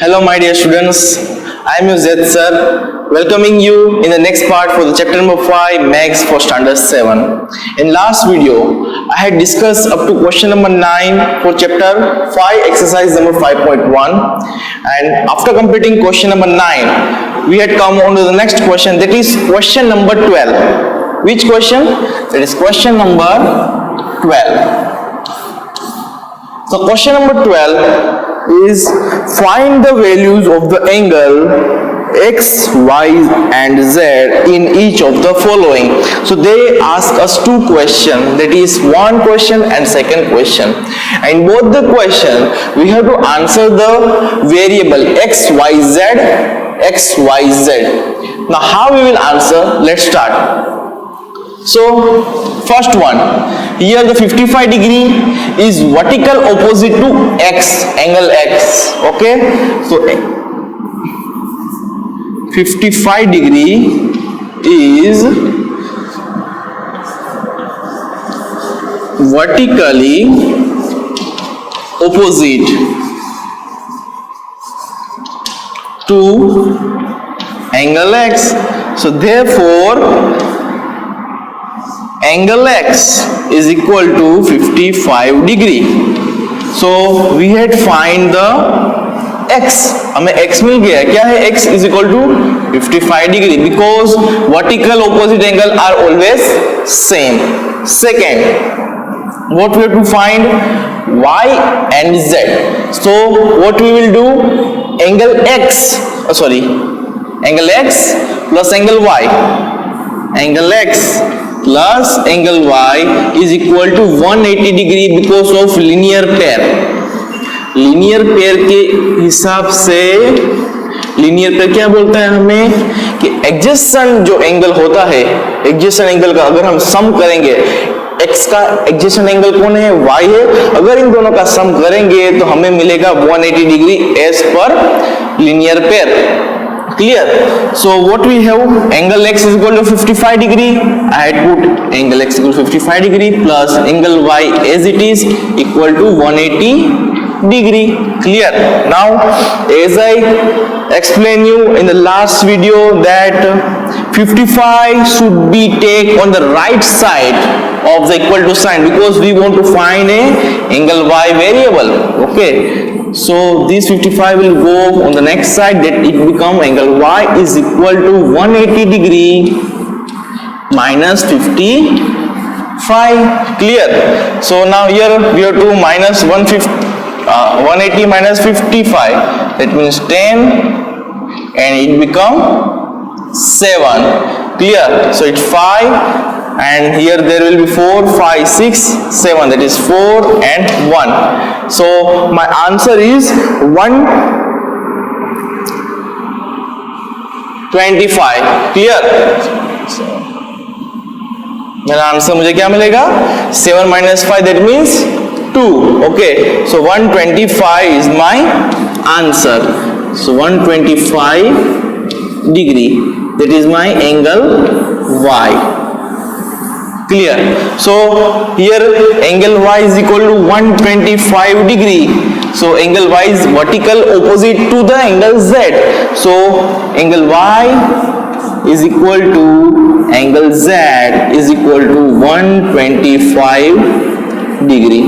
Hello, my dear students. I am your Z sir, welcoming you in the next part for the chapter number 5, Maths for Standard 7. In last video, I had discussed up to question number 9 for chapter 5, exercise number 5.1. And after completing question number 9, we had come on to the next question, that is question number 12. Which question? That is question number 12. So question number 12 is find the values of the angle x, y and z in each of the following. So they ask us two questions, that is one question and second question. And both the question we have to answer the variable x, y, z, x, y, z. Now how we will answer? Let's start. So first one, here the 55 degree is vertical opposite to x, angle x, okay. So 55 degree is vertically opposite to angle x. So therefore angle x is equal to 55 degree. So we had find the x. हमें x मिल गया. क्या है? x is equal to 55 degree because vertical opposite angle are always same. Second, what we have to find? Y and z. So what we will do? Angle x. Angle x plus angle y. Angle x plus angle y is equal to 180 degree because of linear pair. Linear pair के हिसाब से linear pair क्या बोलता है हमें कि adjacent जो angle होता है, एडजेसेंट एंगल का अगर हम सम करेंगे, x का एडजेसेंट एंगल कौन है? y है. अगर इन दोनों का सम करेंगे तो हमें मिलेगा 180 डिग्री एज पर linear pair. Clear? So what we have? Angle x is equal to 55 degree. I had put angle x equal to 55 degree plus angle y as it is equal to 180 degree. Clear? Now, as I explained you in the last video that 55 should be taken on the right side of the equal to sign because we want to find a angle y variable. Okay. So this 55 will go on the next side, that it become angle y is equal to 180 degree minus 55. Clear? So now here we have to minus 180 minus 55. That means 10 and it become 7. Clear? So it's 5 and here there will be 4, 5, 6, 7, that is 4 and 1. So my answer is 125. Clear? So मेरा answer मुझे क्या मिलेगा? 7 minus 5, that means 2. Okay, so 125 is my answer. So 125 degree, that is my angle y. Clear? So here angle y is equal to 125 degree. So angle y is vertical opposite to the angle z. So angle y is equal to angle z is equal to 125 degree.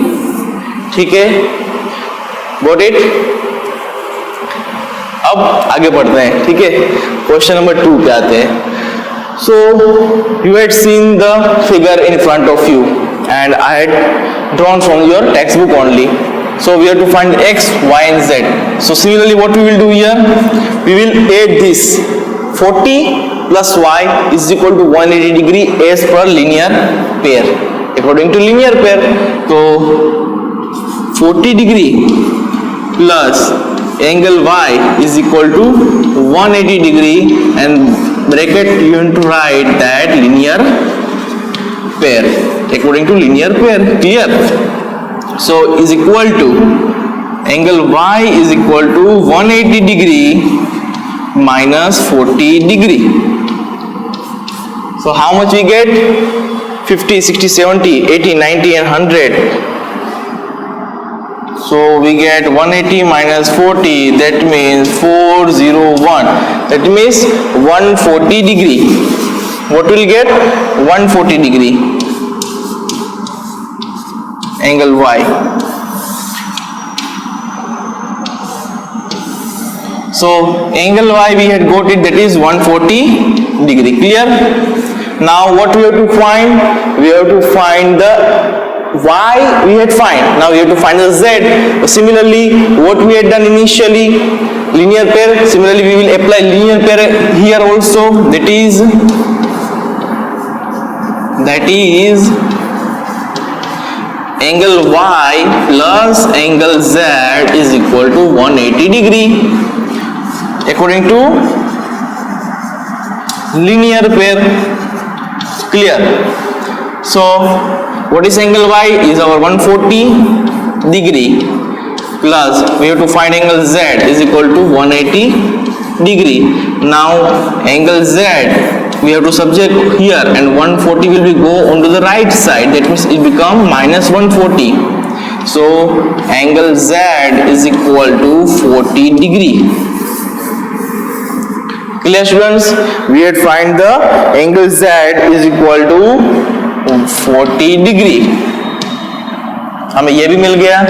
ठीक है? Got it? अब आगे बढ़ते हैं. ठीक है? Question number 2 पे आते हैं. So you had seen the figure in front of you and I had drawn from your textbook only. So we have to find x, y and z. So similarly what we will do here? We will add this 40 plus y is equal to 180 degree as per linear pair. According to linear pair, so 40 degree plus angle y is equal to 180 degree and bracket you have to write that linear pair according to linear pair. Clear? So is equal to angle y is equal to 180 degree minus 40 degree. So how much we get? 50, 60, 70, 80, 90 and 100. So we get 180 minus 40, that means 401. That means 140 degree. What will get? 140 degree. Angle Y. So angle Y we had got it, that is 140 degree. Clear? Now what we have to find? We have to find the Y we had find. Now we have to find the Z. Similarly, what we had done initially, linear pair. Similarly, we will apply linear pair here also. That is angle Y plus angle Z is equal to 180 degree according to linear pair. Clear? So what is angle Y? Is our 140 degree plus we have to find angle Z is equal to 180 degree. Now angle Z we have to subject here, and 140 will be go onto the right side. That means it become minus 140. So angle Z is equal to 40 degree. Clear students? We had find the angle Z is equal to 40 degree. हमें ये भी मिल गया.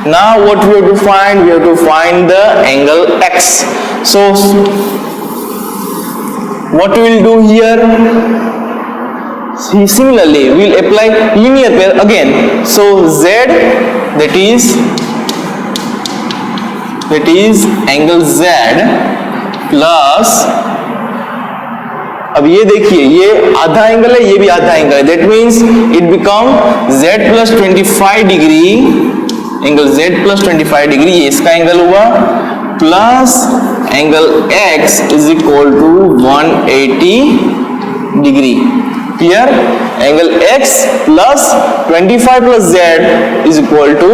Now what we have to find? We have to find the angle X. So what we will do here? Similarly, we will apply linear pair again. So Z, that is angle Z plus, अब ये देखिए, ये आधा angle है, ये भी आधा angle है. That means it become Z plus 25 degree, angle Z plus 25 degree, ये इसका एंगल हुआ, plus angle X is equal to 180 degree. Clear? Angle X plus 25 plus Z is equal to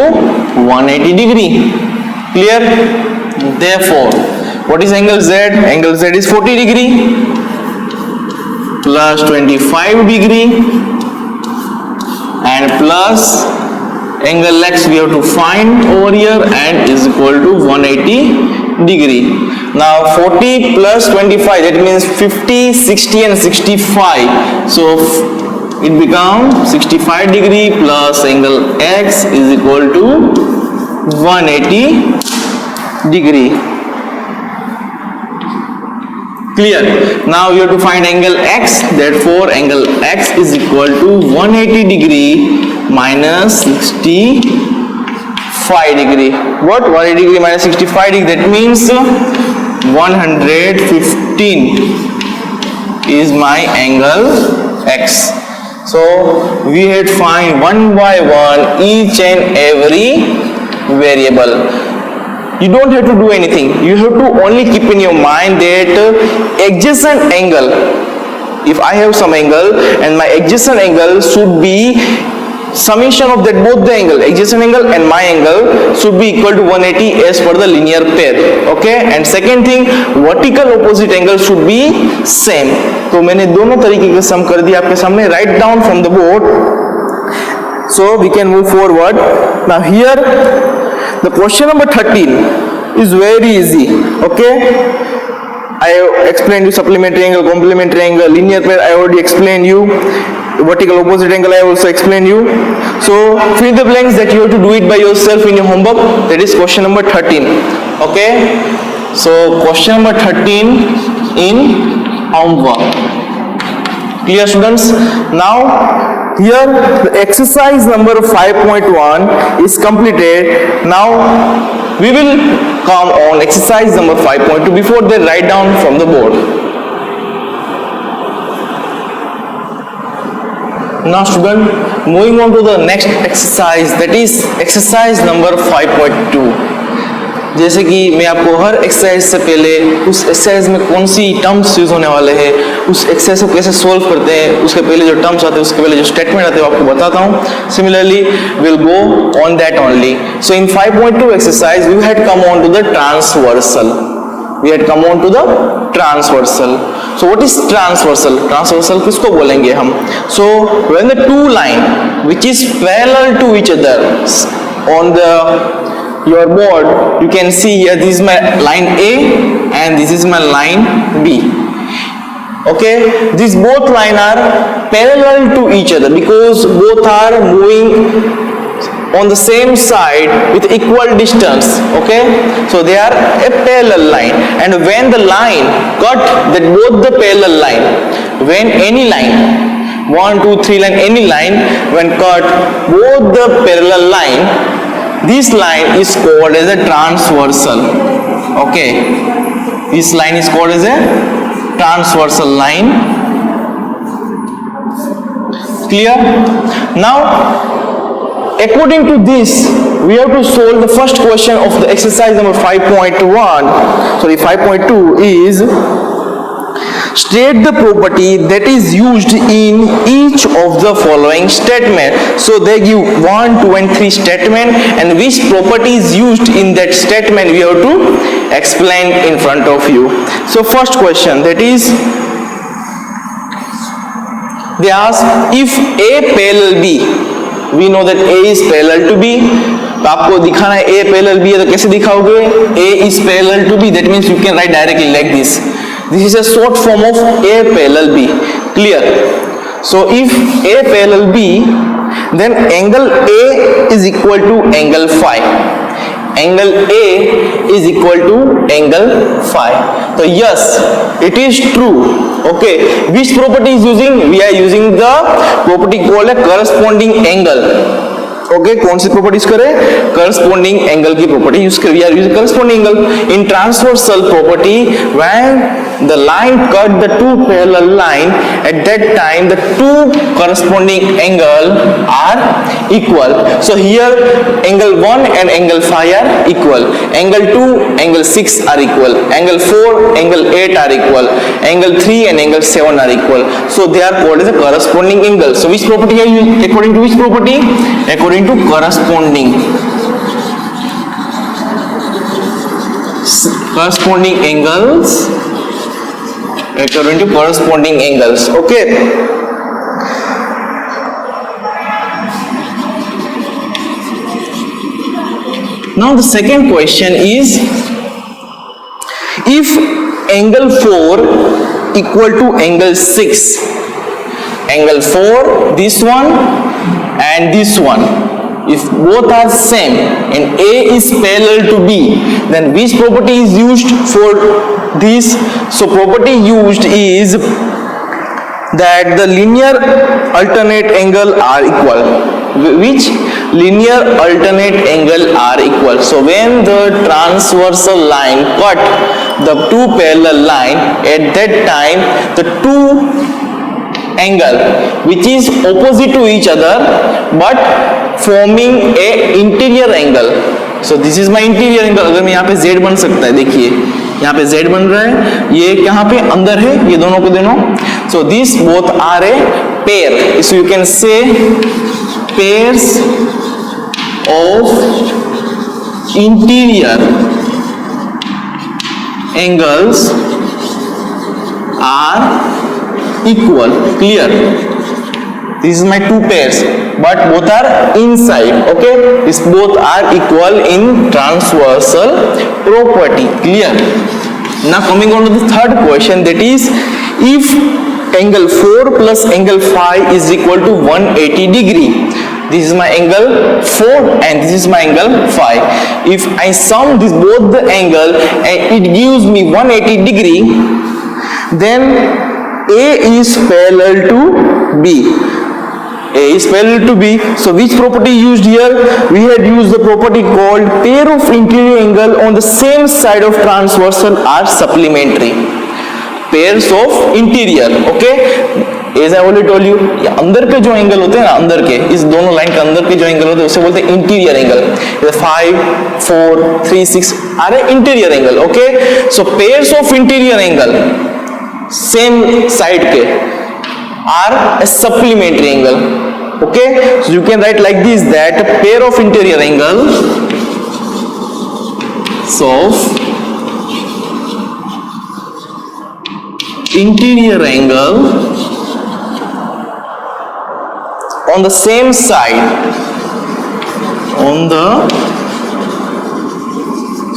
180 degree. Clear? Therefore, what is angle Z? Angle Z is 40 degree plus 25 degree and plus angle X we have to find over here and is equal to 180 degree. Now 40 plus 25, that means 50, 60 and 65. So it becomes 65 degree plus angle X is equal to 180 degree. Clear? Now you have to find angle X. Therefore angle X is equal to 180 degree minus 65 degree. What? 180 degree minus 65 degree. That means 115 is my angle X. So we had find one by one each and every variable. You don't have to do anything. You have to only keep in your mind that adjacent angle, if I have some angle and my adjacent angle should be summation of that both the angle, adjacent angle and my angle should be equal to 180 as per the linear pair. Okay? And second thing, vertical opposite angle should be same. तो मैंने दोनों तरीके के सम कर दिया आपके सामने. Write down from the board so we can move forward. Now here the question number 13 is very easy. Okay, I explained you supplementary angle, complementary angle, linear pair I already explained you, vertical opposite angle I also explained you. So fill the blanks that you have to do it by yourself in your homework. That is question number 13. Okay, so question number 13 in homework. Clear students? Now here the exercise number 5.1 is completed. Now we will come on exercise number 5.2. Before that, write down from the board. Now student, moving on to the next exercise, that is exercise number 5.2. जैसे कि मैं आपको हर exercise से पहले उस exercise में कौन सी terms use होने वाले हैं, उस एक्सरसाइज को कैसे सोल्व करते हैं, उसके पहले जो टर्म्स आते हैं, उसके पहले जो स्टेटमेंट आते हैं वो आपको बताता हूँ. Similarly will go on that only. So in 5.2 exercise we had come on to the transversal. We had come on to the transversal. So what is transversal? Transversal किसको बोलेंगे हम? So when the two line which is parallel to each other on the your board, you can see here this is my line A and this is my line B. Okay, these both lines are parallel to each other because both are moving on the same side with equal distance. Okay, so they are a parallel line, and when the line cut that both the parallel line, when any line 1 2 3 line, any line when cut both the parallel line, this line is called as a transversal. Okay, this line is called as a transversal line. Clear? Now according to this, we have to solve the first question of the exercise number 5.2 is state the property that is used in each of the following statement. So they give 1 2 and 3 statement, and which property is used in that statement we have to explain in front of you. So first question, that is they ask if A parallel B. We know that A is parallel to B. तो आपको दिखाना है A parallel B है, तो कैसे दिखाओगे? A is parallel to B. That means you can write directly like this. This is a short form of A parallel B. Clear? So if A parallel B, then angle A is equal to angle phi. Angle A is equal to angle phi. So yes, it is true. Okay, which property is using? We are using the property called a corresponding angle. Okay, कौन सी properties करें? corresponding angle की property use कर, we are using corresponding angle in transversal property. When the line cut the two parallel line, at that time the two corresponding angle are equal. So here angle 1 and angle phi are equal, angle 2 angle 6 are equal, angle 4 angle 8 are equal, angle 3 and angle 7 are equal. So they are called as a corresponding angle. So which property are you according to which property? According to corresponding angles, according to corresponding angles. Okay, now the second question is if angle 4 equal to angle 6, angle 4 this one and this one, if both are same and A is parallel to B, then which property is used for this? So property used is that the linear alternate angle are equal. Which linear alternate angle are equal? So when the transversal line cut the two parallel line, at that time the two angle which is opposite to each other but forming a interior angle. So this is my interior angle. अगर मैं यहाँ पे Z बन सकता है, देखिए यहाँ पे Z बन रहा है, ये यहाँ पे अंदर है, ये दोनों को दोनों. So these both are a pair. So you can say pairs of interior angles are equal. Clear? This is my two pairs, but both are inside. Okay, these both are equal in transversal property. Clear? Now coming on to the third question, that is if angle 4 plus angle phi is equal to 180 degree. This is my angle 4 and this is my angle phi. If I sum this both the angle and it gives me 180 degree, then A is parallel to B. A is parallel to B. So which property used here? We had used the property called pair of interior angle on the same side of transversal are supplementary. Pairs of interior. Okay. As I already told you, अंदर के जो angle होते हैं ना, अंदर के इस दोनों लाइन के अंदर के जो एंगल होते हैं उसे बोलते हैं interior angle. 5 4 3 6 are interior angle. Okay, so pairs of interior angle same side के are a supplementary angle. Okay, so you can write like this, that a pair of interior angle on the same side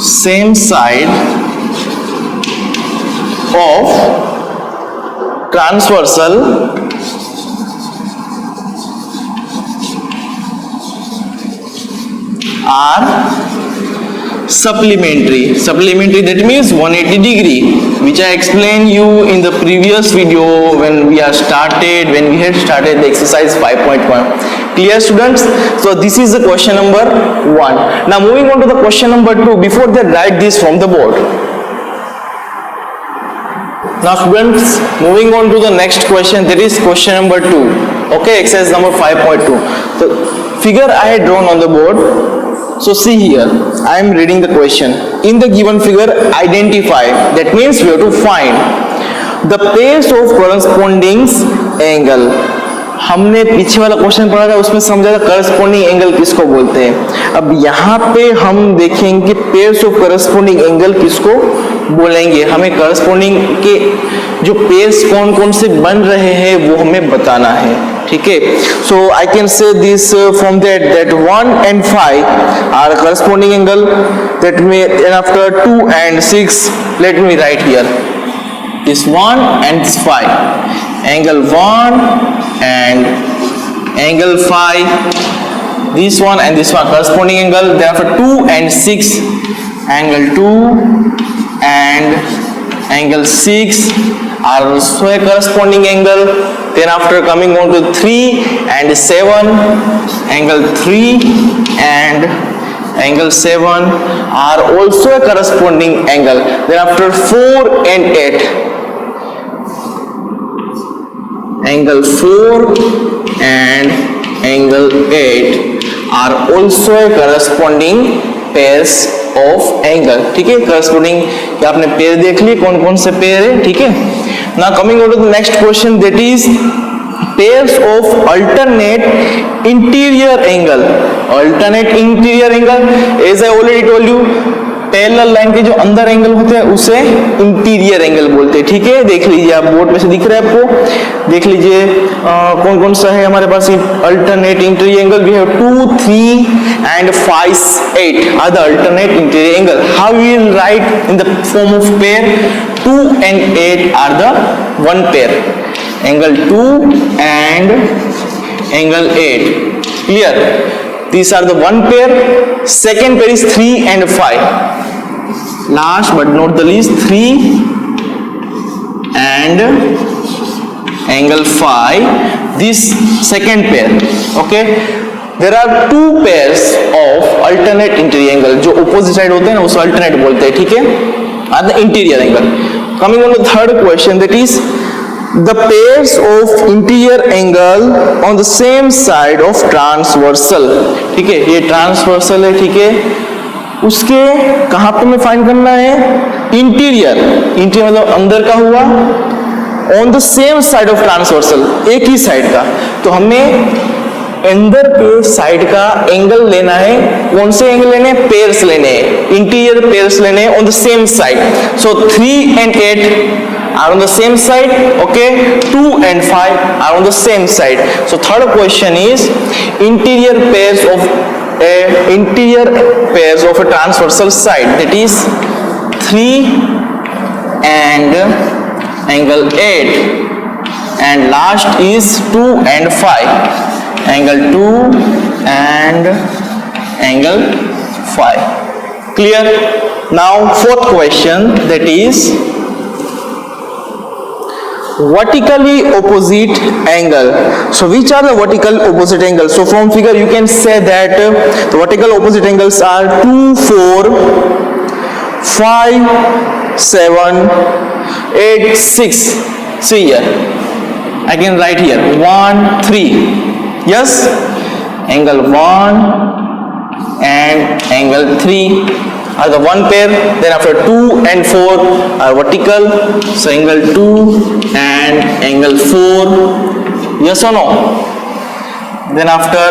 same side of transversal are supplementary. Supplementary, that means 180 degree, which I explained you in the previous video when we had started the exercise 5.1. Clear, students? So this is the question number 1. Now moving on to the question number 2. Before that, write this from the board. Now students, moving on to the next question, that is question number 2. Okay, exercise number 5.2. The figure I had drawn on the board. So see here, I am reading the question. In the given figure, identify, that means we have to find the pairs of corresponding angle. हमने पीछे वाला question पढ़ा था, उसमें समझा था corresponding angle किसको बोलते हैं. अब यहाँ पे हम देखेंगे कि पेयर्स ऑफ करस्पॉन्डिंग एंगल किसको बोलेंगे. हमें करस्पॉन्डिंग के जो पेयर्स कौन कौन से बन रहे हैं वो हमें बताना है. ठीक है. So I can say this from that 1 and 5 are corresponding angle. That में after 2 and 6 let me write here this 1 and this 5, angle 1 and angle 5, this one and this one corresponding angle. Then after 2 and 6, angle 2 and angle 6 are also a corresponding angle. Then after coming on to 3 and 7, angle 3 and angle 7 are also a corresponding angle. Then after 4 and 8, angle 4 and angle 8 are also a corresponding pairs of angle. ठीक है, corresponding क्या आपने pair देख ली, कौन कौन से pair है. ठीक है. Now coming on to the next question, that is pairs of alternate interior angle. Alternate interior angle, as I already told you, parallel line के जो अंदर एंगल होते हैं उसे इंटीरियर एंगल बोलते हैं. ठीक है, देख लीजिए आप बोर्ड में से दिख रहा है आपको. देख लीजिए कौन कौन सा है हमारे पास alternate interior angle. We have 2, 3 and 5, 8 are the alternate interior angle. How we will write in the form of pair. 2 and 8 are the one pair, angle 2 and angle 8. Clear? These are the one pair. Second pair is 3 and 5. Last but not the least, 3 and angle 5. This second pair. Okay. There are two pairs of alternate interior angle. जो opposite side होते हैं ना उसे alternate बोलते हैं. ठीक है. Are the interior angle. Coming on the third question, that is the pairs of interior angle on the same side of transversal. ठीक है, ये transversal है. ठीक है, उसके कहाँ पे हमें फाइंड करना है. इंटीरियर, इंटीरियर मतलब अंदर का हुआ. On the same side of transversal, एक ही साइड का. तो हमें अंदर के साइड का एंगल लेना है. कौन से एंगल लेने हैं? पेयर्स लेने हैं, इंटीरियर पेयर्स लेने हैं on the same side. So 3 and 8 are on the same side. Okay, 2 and 5 are on the same side. So third question is interior pairs of a transversal side, that is 3 and angle 8, and last is 2 and 5, angle 2 and angle 5. Clear? Now fourth question, that is vertically opposite angle. So which are the vertical opposite angles? So from figure you can say that the vertical opposite angles are 2, 4, 5, 7, 8, 6. See here, I can write here 1, 3. Yes, angle 1 and angle 3 are the one pair. Then after 2 and 4 are vertical, so angle 2 and angle 4. Yes or no? Then after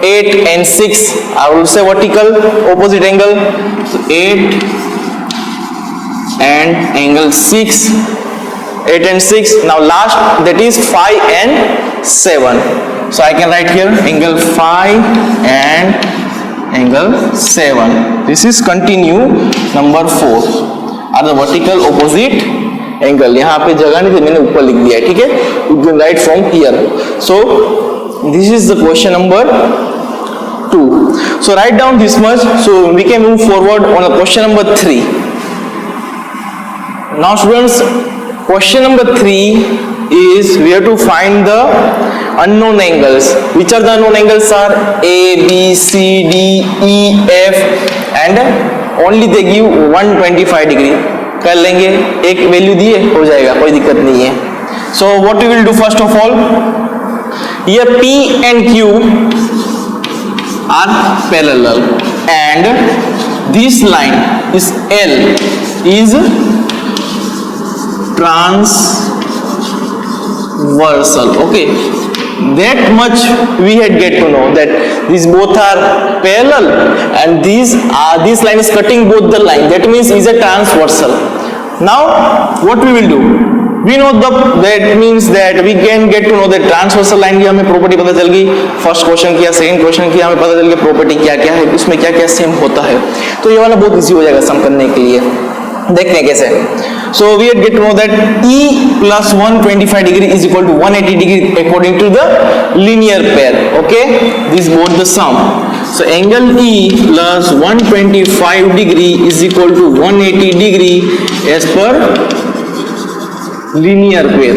8 and 6 I will say vertical opposite angle, so 8 and angle 6, 8 and 6. Now last, that is 5 and 7. So I can write here angle 5 and angle 7. This is continue. Number 4 are the vertical opposite angle. यहाँ पे जगह नहीं थी, मैंने ऊपर लिख दिया है, ठीक है. You can write from here. So this is the question number 2. So write down this much. So we can move forward on the question number 3. Now students, question number 3 is we have to find the unknown angles. Which are the unknown angles are A, B, C, D, E, F and only they give 125 degree. कर लेंगे, एक value दिए हो जाएगा, कोई दिक्कत नहीं है. So what we will do first of all, here P and Q are parallel and this line is L is transversal. Okay, that much we had get to know that these both are parallel and this line is cutting both the line. That means is a transversal. Now what we will do, we know that means that we can get to know that transversal line की हमें property पता चल गई. First question किया, second question किया, हमें पता चल गया प्रॉपर्टी क्या क्या है, उसमें क्या क्या सेम होता है. तो ये वाला बहुत इजी हो जाएगा सम करने के लिए. देखते हैं कैसे. So we had get to know that E plus 125 degree is equal to 180 degree according to the linear pair. Okay, this both the sum. So angle E plus 125 degree is equal to 180 degree as per linear pair.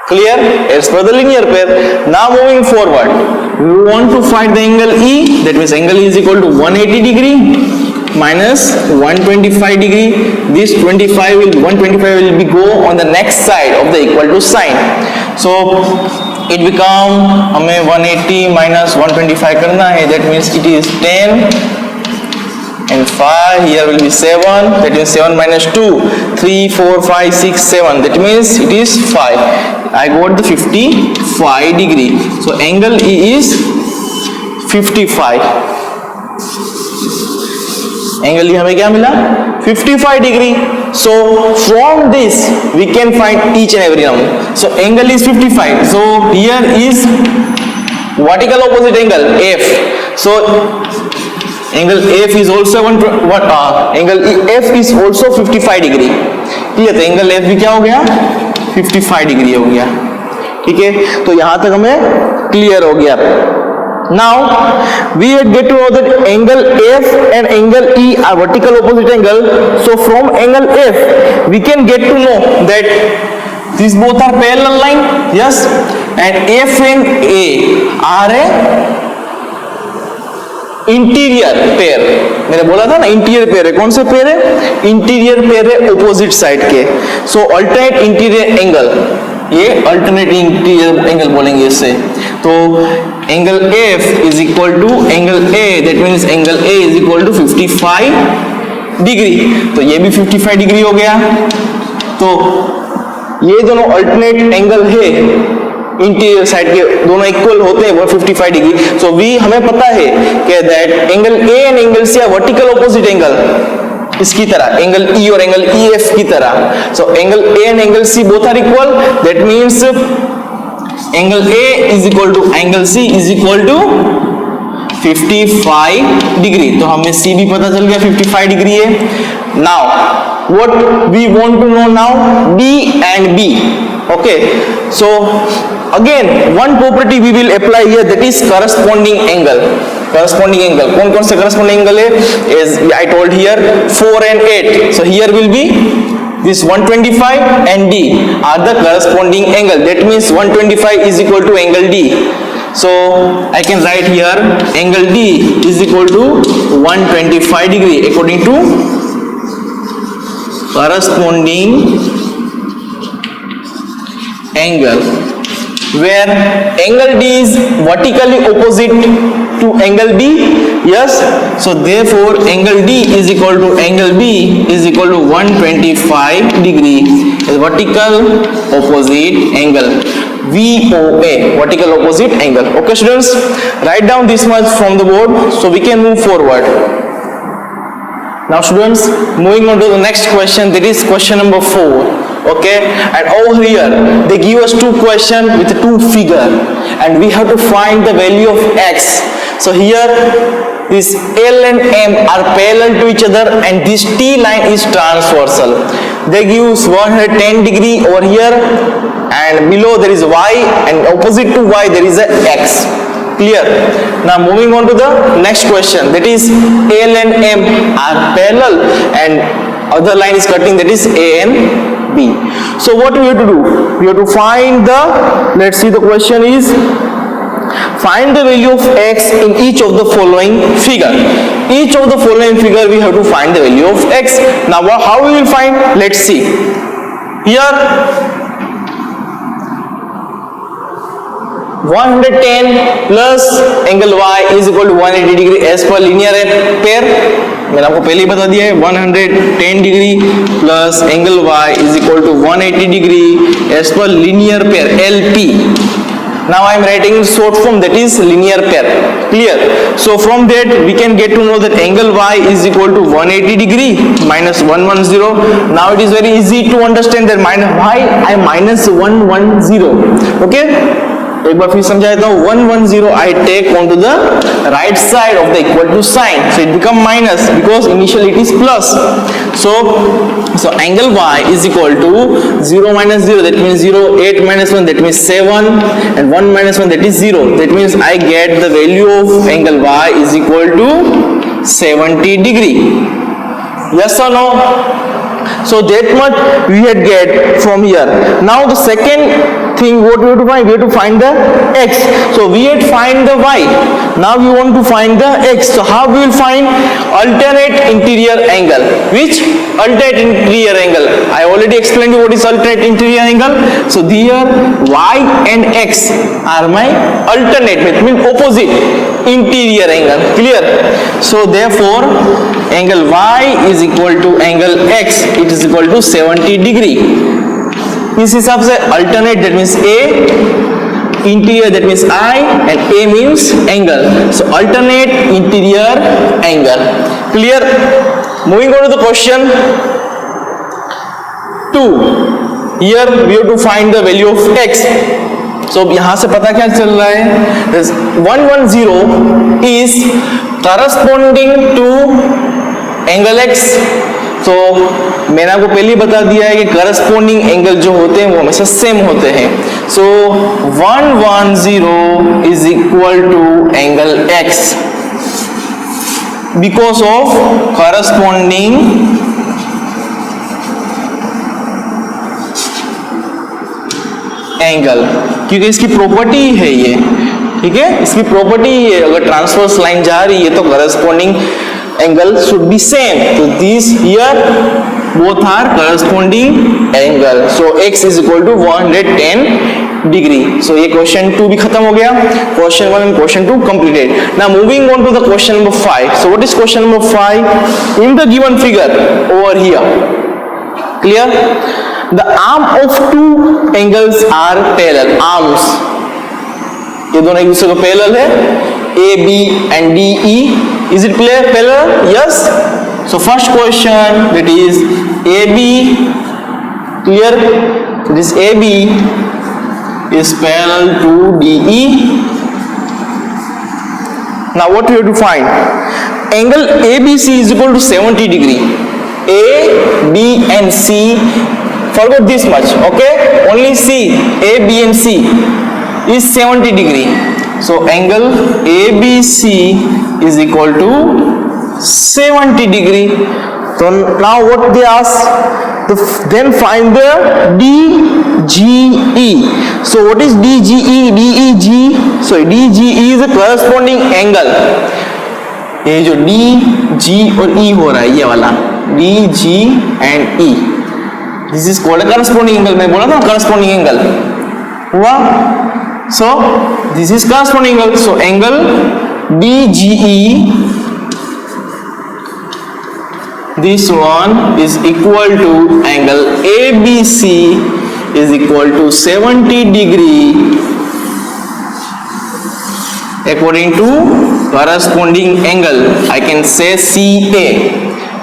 Clear? As per the linear pair. Now moving forward, we want to find the angle E. That means angle E is equal to 180 degree minus 125 degree. This 125 will be go on the next side of the equal to sign. So it become हमें 180 minus 125 करना है. That means it is 10 and 5. Here will be 7. That means 7 minus 2, 3, 4, 5, 6, 7. That means it is 5. I got the 55 degree. So angle E is 55. Angle ये हमें क्या मिला 55 degree. So from this we can find each and every number. So angle is 55. So here is vertical opposite angle F. So angle F is also angle F is also 55 degree. Clear? तो angle F भी क्या हो गया 55 degree हो गया. ठीक है, तो यहां तक हमें क्लियर हो गया. Now we get to know that angle F and angle E are vertical opposite angle. So from angle F we can get to know that these both are parallel line. Yes, and F and A are a interior pair. मैंने बोला था ना interior pair है. कौन से pair है? Interior pair है opposite side के. सो अल्टरनेट इंटीरियर एंगल, ये अल्टरनेट इंटीरियर एंगल बोलेंगे इससे. तो angle F is equal to angle A. That means angle A is equal to 55 degree. तो ये भी 55 डिग्री हो गया. तो ये दोनों अल्टरनेट एंगल है इंटीरियर साइड के, दोनों इक्वल होते हैं 155 डिग्री. सो हमें पता है कि that angle A and angle C are vertical opposite angle. इसकी तरह एंगल E और एंगल EF की तरह. So angle A and angle C both are equal. That means angle A is equal to angle C is equal to 55 degree. तो हमें C भी पता चल गया 55 डिग्री है. Now what we want to know now, D and B. Okay, so again one property we will apply here, that is corresponding angle. Corresponding angle, कौन कौन से corresponding angle है? As I told here 4 and 8. So here will be this 125 and D are the corresponding angle. That means 125 is equal to angle D. So I can write here angle D is equal to 125 degree according to corresponding angle, where angle D is vertically opposite to angle B. Yes, so therefore angle D is equal to angle B is equal to 125 degree, is vertical opposite angle, VOA, vertical opposite angle. Okay students, write down this much from the board so we can move forward. Now students, moving on to the next question, that is question number 4. Okay, and over here they give us two questions with two figure and we have to find the value of x. So here this L and M are parallel to each other and this T line is transversal. They give 110 degree over here and below there is Y and opposite to Y there is a X. Clear? Now moving on to the next question, that is L and M are parallel and other line is cutting, that is A and B. So what we have to do? We have to find the, let's see, the question is find the value of X in each of the following figure. Each of the following figure we have to find the value of X. Now how we will find? Let's see. Here 110 plus angle Y is equal to 180 degree as per linear pair. मैंने आपको पहले ही बता दिया है 110 degree plus angle Y is equal to 180 degree as per linear pair LP. Now I am writing in short form, that is linear pair. Clear? So from that we can get to know that angle Y is equal to 180 degree minus 110. Now it is very easy to understand that why I minus 110. Okay? एक बार फिर समझा देता हूँ 110 I take onto the right side of the equal to sign, so it become minus because initially it is plus. So angle Y is equal to 0 minus 0, that means 0, 8 minus 1, that means 7, and 1 minus 1, that is 0. That means I get the value of angle Y is equal to 70 degree. Yes or no? So that much we had get from here. Now the second thing, what we have to find? We have to find the X. So we had find the Y. Now we want to find the X. So how we will find alternate interior angle? Which alternate interior angle? I already explained you what is alternate interior angle. So here Y and X are my alternate, which means opposite interior angle. Clear? So therefore angle Y is equal to angle X, it is equal to 70 degree. इस हिसाब से alternate, that means A, interior, that means I, and A means angle. So alternate interior angle. Clear? Moving on to the question 2. Here we have to find the value of X. So यहाँ से पता क्या चल रहा है? This 110 is corresponding to angle X. तो मैंने आपको पहले ही बता दिया है कि करस्पॉन्डिंग एंगल जो होते हैं वो हमेशा सेम होते हैं. So 110 is equal to angle X because of corresponding angle, क्योंकि इसकी प्रॉपर्टी है ये. ठीक है, इसकी प्रॉपर्टी है, अगर ट्रांसवर्स लाइन जा रही है तो corresponding angle should be same. So these here both are corresponding angle. So X is equal to 110 degree. So ये question 2 भी खत्म हो गया. Question 1 and question 2 completed. Now moving on to the question number 5. So what is question number 5? In the given figure over here. Clear? The arm of two angles are parallel. Arms. ये दोनों एक दूसरे को parallel है. AB and DE. Is it parallel? Yes. So first question, that is AB. Clear? So this AB is parallel to DE. Now what we have to find? Angle ABC is equal to 70 degree. A, B and C. Forget this much. Okay? Only C. A, B and C is 70 degree. So angle ABC is equal to 70 degree. So now what they ask? Then find the DGE. So what is DGE? DEG. So DGE is a corresponding angle. ये जो DG और E हो रहा है ये वाला DG and E. This is called a corresponding angle. मैं बोला था corresponding angle. हुआ? So this is corresponding angle. So angle DGE, this one is equal to angle ABC is equal to 70 degree according to corresponding angle. I can say CA.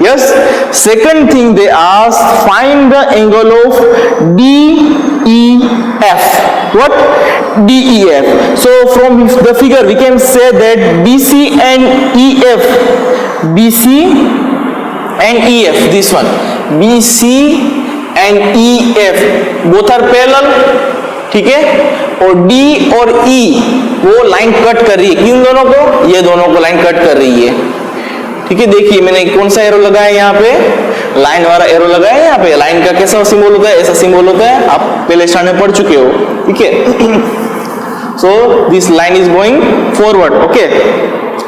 Yes. Second thing they ask, find the angle of DE F. What? DEF. So from the figure we can say that BC and EF, this one, BC and EF both are parallel, ठीक है, और D और E वो line cut कर रही है, किन दोनों को? ये दोनों को लाइन कट कर रही है, ठीक है। देखिए मैंने कौन सा एरो लगाया यहाँ पे, लाइन वाला एरो लगाया यहाँ पे। लाइन का कैसा सिंबल होता है? ऐसा सिंबल होता है, आप पहले स्टैंडर्ड में पढ़ चुके हो, ठीक है। So this line is going forward, okay.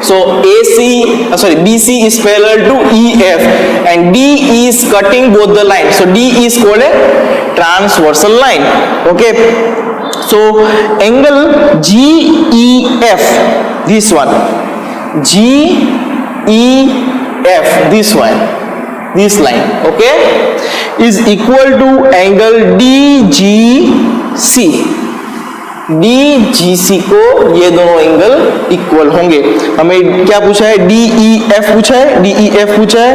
So BC is parallel to EF and D is cutting both the lines. So D is called a transversal line. Okay. So angle GEF, this one, GEF, this one, this line, okay, is equal to angle DGC. DGC को ये दोनों angle equal होंगे। हमें क्या पूछा है? DEF पूछा है, DEF पूछा है,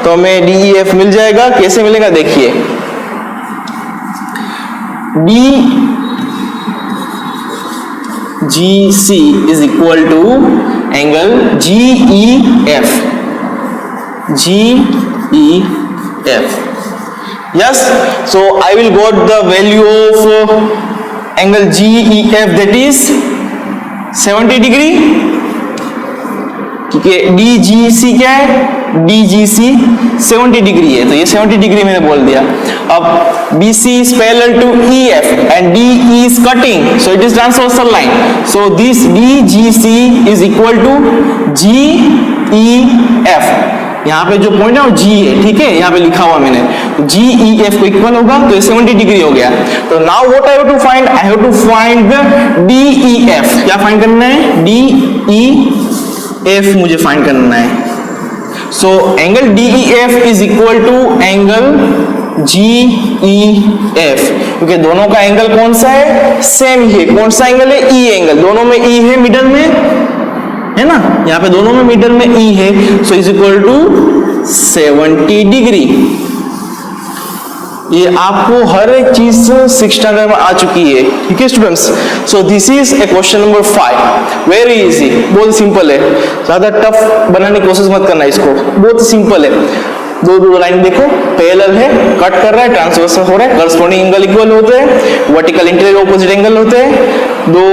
तो हमें DEF मिल जाएगा। कैसे मिलेगा देखिए, DGC is equal to angle GEF. Yes, so I will got the value of angle GEF, that is 70 degree, ठीक है। DGC क्या है? DGC 70 डिग्री है, तो ये 70 डिग्री मैंने बोल दिया। अब BC is parallel to EF and D is cutting, so it is transversal line. So this DGC is equal to GEF. यहाँ पे जो पॉइंट है वो G है, ठीक है, यहाँ पे लिखा हुआ मैंने, तो GEF को इक्वल होगा, तो ये 70 डिग्री हो गया। तो now what I have to find? I have to find the DEF। क्या फाइंड करना है? DEF मुझे फाइंड करना है। So angle DEF is equal to angle GEF, क्योंकि दोनों का एंगल कौन सा है? सेम ही है। कौन सा एंगल है? E angle. दोनों में E है, मिडल में है ना, यहाँ पे दोनों में मिडल में E है, so is equal to 70 degree. ये आपको हर एक चीज 6 स्टैंडर्ड में आ चुकी है, ठीक है students. So this is a question number 5, very easy, बहुत सिंपल है, ज्यादा टफ बनाने की कोशिश मत करना इसको, बहुत सिंपल है। दो लाइन देखो, पैरेलल है, कट कर रहा है, ट्रांसवर्सल हो रहा है, करस्पॉन्डिंग एंगल इक्वल होते हैं, वर्टिकल इंटीरियर ऑपोजिट एंगल होते हैं, दो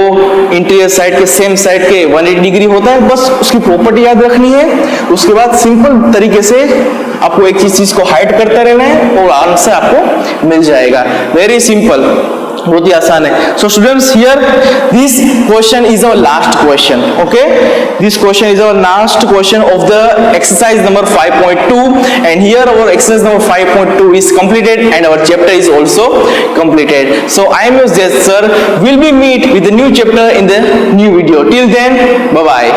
इंटीरियर साइड के सेम साइड के 180 डिग्री होता है, बस उसकी प्रॉपर्टी याद रखनी है। उसके बाद सिंपल तरीके से आपको एक चीज को हाइड करता रहना है और आंसर आपको मिल जाएगा। वेरी सिंपल, बहुत ही आसान है। So students, here this question is our last question, okay, this question is our last question of the exercise number 5.2 and here our exercise number 5.2 is completed and our chapter is also completed. So I am your Jess sir, will be meet with the new chapter in the new video. Till then, bye bye.